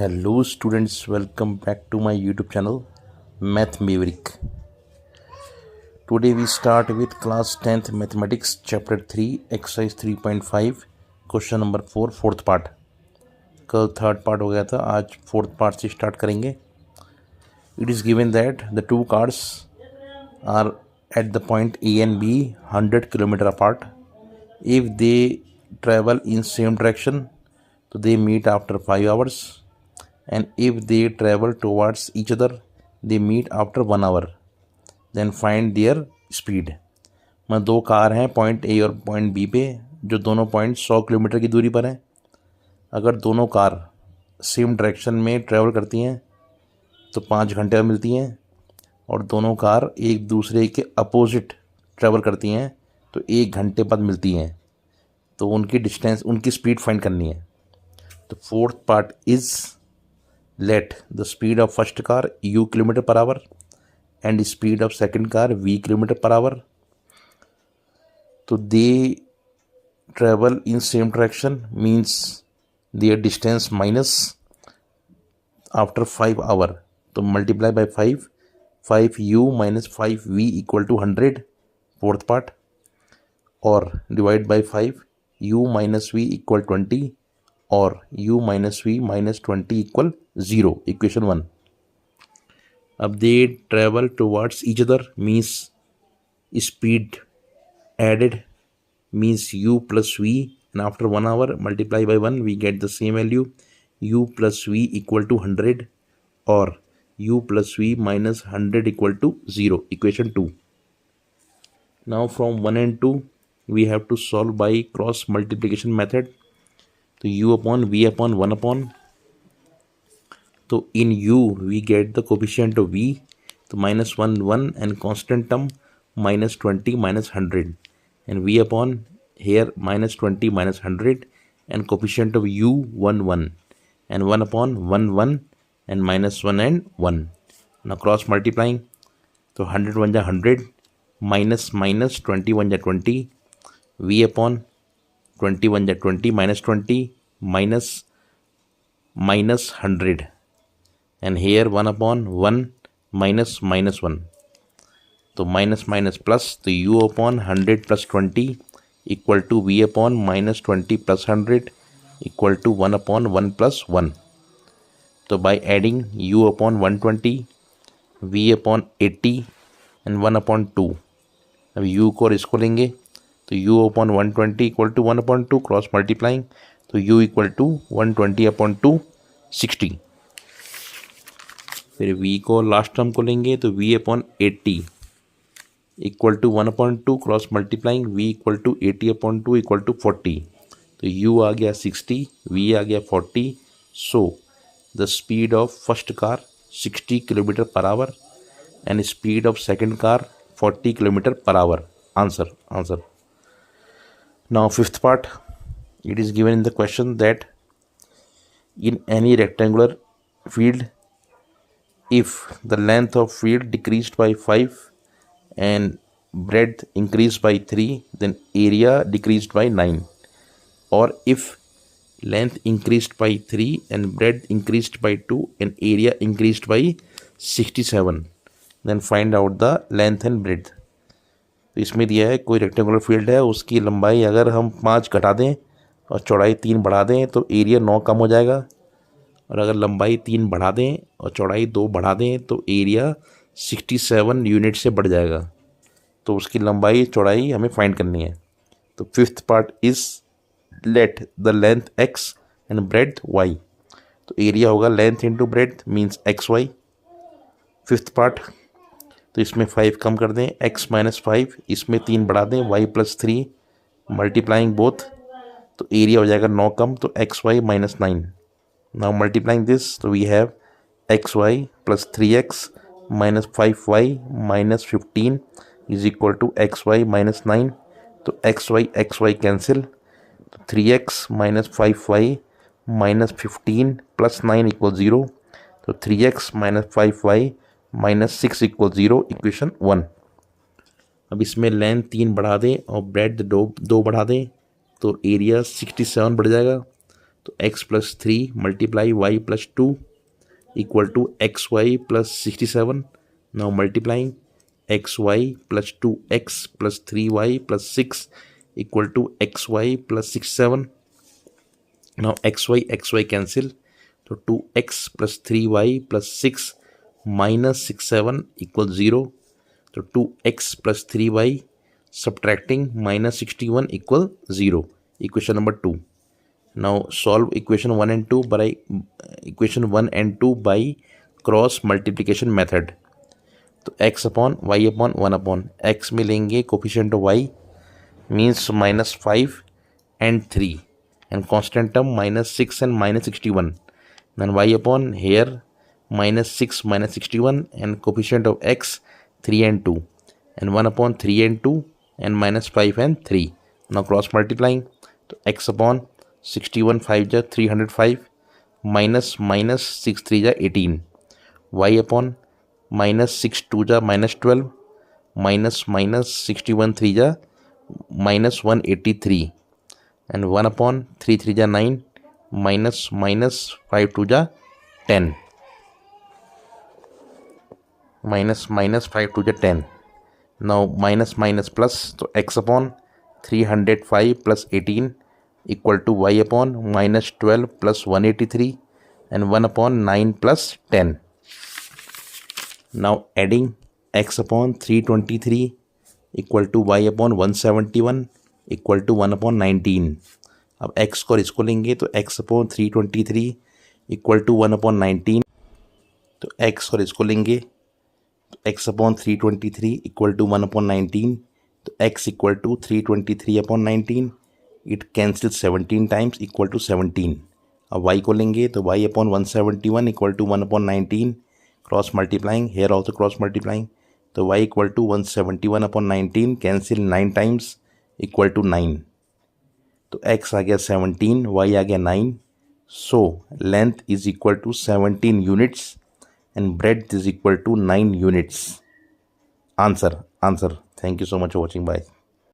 Hello students, welcome back to my YouTube channel Math Maverick. Today we start with class 10th mathematics chapter 3 exercise 3.5 question number 4 fourth part. कल third part हो गया था, आज fourth part से start करेंगे. It is given that the two cars are at the point A and B 100 km apart. If they travel in same direction, so they meet after 5 hours. And if they travel towards each other, they meet after 1 hour. Then find their speed. मैं दो car हैं point A और point B पे, जो दोनों point 100 kilometre की दूरी पर हैं. अगर दोनों कार सेम डायरेक्शन में ट्रैवल करती हैं तो 5 घंटे में मिलती हैं, और दोनों कार एक दूसरे के अपोजिट ट्रैवल करती हैं तो 1 घंटे बाद मिलती हैं. तो उनकी डिस्टेंस, उनकी स्पीड फाइंड करनी है. तो fourth part is let the speed of first car u km per hour and speed of second car v km per hour. So they travel in same direction means their distance minus after 5 hour. So multiply by 5, 5u minus 5v equal to 100 fourth part, or divide by 5, u minus v equal 20 or u minus v minus 20 equal 0, equation 1. अब they travel towards each other means speed added means u plus v, and after 1 hour multiply by 1 we get the same value, u plus v equal to 100 or u plus v minus 100 equal to 0, equation 2. Now from 1 and 2 we have to solve by cross multiplication method. तो u upon v upon 1 upon, तो in u we get the coefficient of v, तो minus 1 1 and constant term minus 20 minus 100, and v upon here minus 20 minus 100 and coefficient of u 1 1 and 1 upon 1 1 and minus 1 and 1. Now cross multiplying, तो 100 1 जा 100 minus minus 20 1 जा 20, v upon 21 जा 20 minus 20 minus minus 100, and here 1 upon 1 minus minus 1, तो minus minus plus, तो u upon 100 plus 20 equal to v upon minus 20 plus 100 equal to 1 upon 1 plus 1. तो by adding u upon 120, v upon 80 and 1 upon 2, अब u को और इसको लेंगे तो u upon 120 equal to 1 upon 2, cross multiplying तो u equal to 120 upon 2 60. फिर v को लास्ट टर्म को लेंगे तो v upon 80 equal to 1 upon 2, cross multiplying v equal to 80 upon 2 equal to 40. तो u आ गया 60, v आ गया 40. So the speed of first car 60 kilometre per hour and speed of second car 40 kilometre per hour. Answer. Now fifth part, it is given in the question that in any rectangular field, if the length of field decreased by 5 and breadth increased by 3, then area decreased by 9. Or if length increased by 3 and breadth increased by 2 and area increased by 67, then find out the length and breadth. तो इसमें दिया है कोई rectangular field है, उसकी लंबाई अगर हम 5 घटा दें और चौड़ाई 3 बढ़ा दें तो एरिया 9 कम हो जाएगा, और अगर लंबाई 3 बढ़ा दें और चौड़ाई 2 बढ़ा दें तो एरिया 67 यूनिट से बढ़ जाएगा. तो उसकी लंबाई चौड़ाई हमें फाइंड करनी है. तो fifth part is let the length x and breadth y. तो एरिया होगा length into breadth means x y. Fifth part, तो इसमें 5 कम कर दें, x माइनस 5, इसमें 3 बढ़ा दें, y प्लस 3 मल्टीप्लाइंग बोथ, तो एरिया हो जाएगा 9 कम, तो X Y minus 9. Now multiplying this, तो we have X Y plus 3x minus 5y minus 15 is equal to X Y minus 9. तो एक्स वाई कैंसिल, तो 3x minus 5y minus 15 plus 9 equal 0. तो 3x minus 5y minus 6 equal 0, equation 1. अब इसमें length 3 बढ़ा दें और bread 2 बढ़ा दें तो एरिया 67 बढ़ जाएगा. तो x plus 3 multiply y plus 2 equal to xy plus 67. Now multiplying xy plus 2x plus 3y plus 6 equal to xy plus 67. Now xy cancel, तो 2x plus 3y plus 6 minus 67 equal 0. तो 2x plus 3y subtracting minus 61 equal 0. Equation number 2. Now solve equation 1 and 2 by equation 1 and 2 by cross multiplication method. तो x upon y upon 1 upon x में लेंगे coefficient of y means minus 5 and 3 and constant term minus 6 and minus 61. Then y upon here minus 6 minus 61 and coefficient of x 3 and 2 and 1 upon 3 and 2 and minus 5 and 3. Now cross multiplying, तो x upon 61 5 जा 305 minus 6 3 जा 18. y upon minus 6 2 जा minus 12 minus 61 3 जा minus 183 and 1 upon 3 3 जा 9 minus 5 2 जा 10 minus 5 2 जा 10. Now minus plus, तो x upon 305 plus 18 equal to y upon minus 12 plus 183 and 1 upon 9 plus 10. Now adding x upon 323 equal to y upon 171 equal to 1 upon 19. अब x को और इसको लेंगे तो x upon 323 equal to 1 upon 19. तो x और इसको लेंगे x upon 323 equal to 1 upon 19. तो x equal to 323 upon 19. It cancels 17 times equal to 17. अब y को लेंगे तो y upon 171 equal to 1 upon 19. Cross multiplying, here also cross multiplying. तो y equal to 171 upon 19 cancel 9 times equal to 9. तो x आ गया 17, y आ गया 9. So length is equal to 17 units. And breadth is equal to 9 units. Answer. Thank you so much for watching. Bye.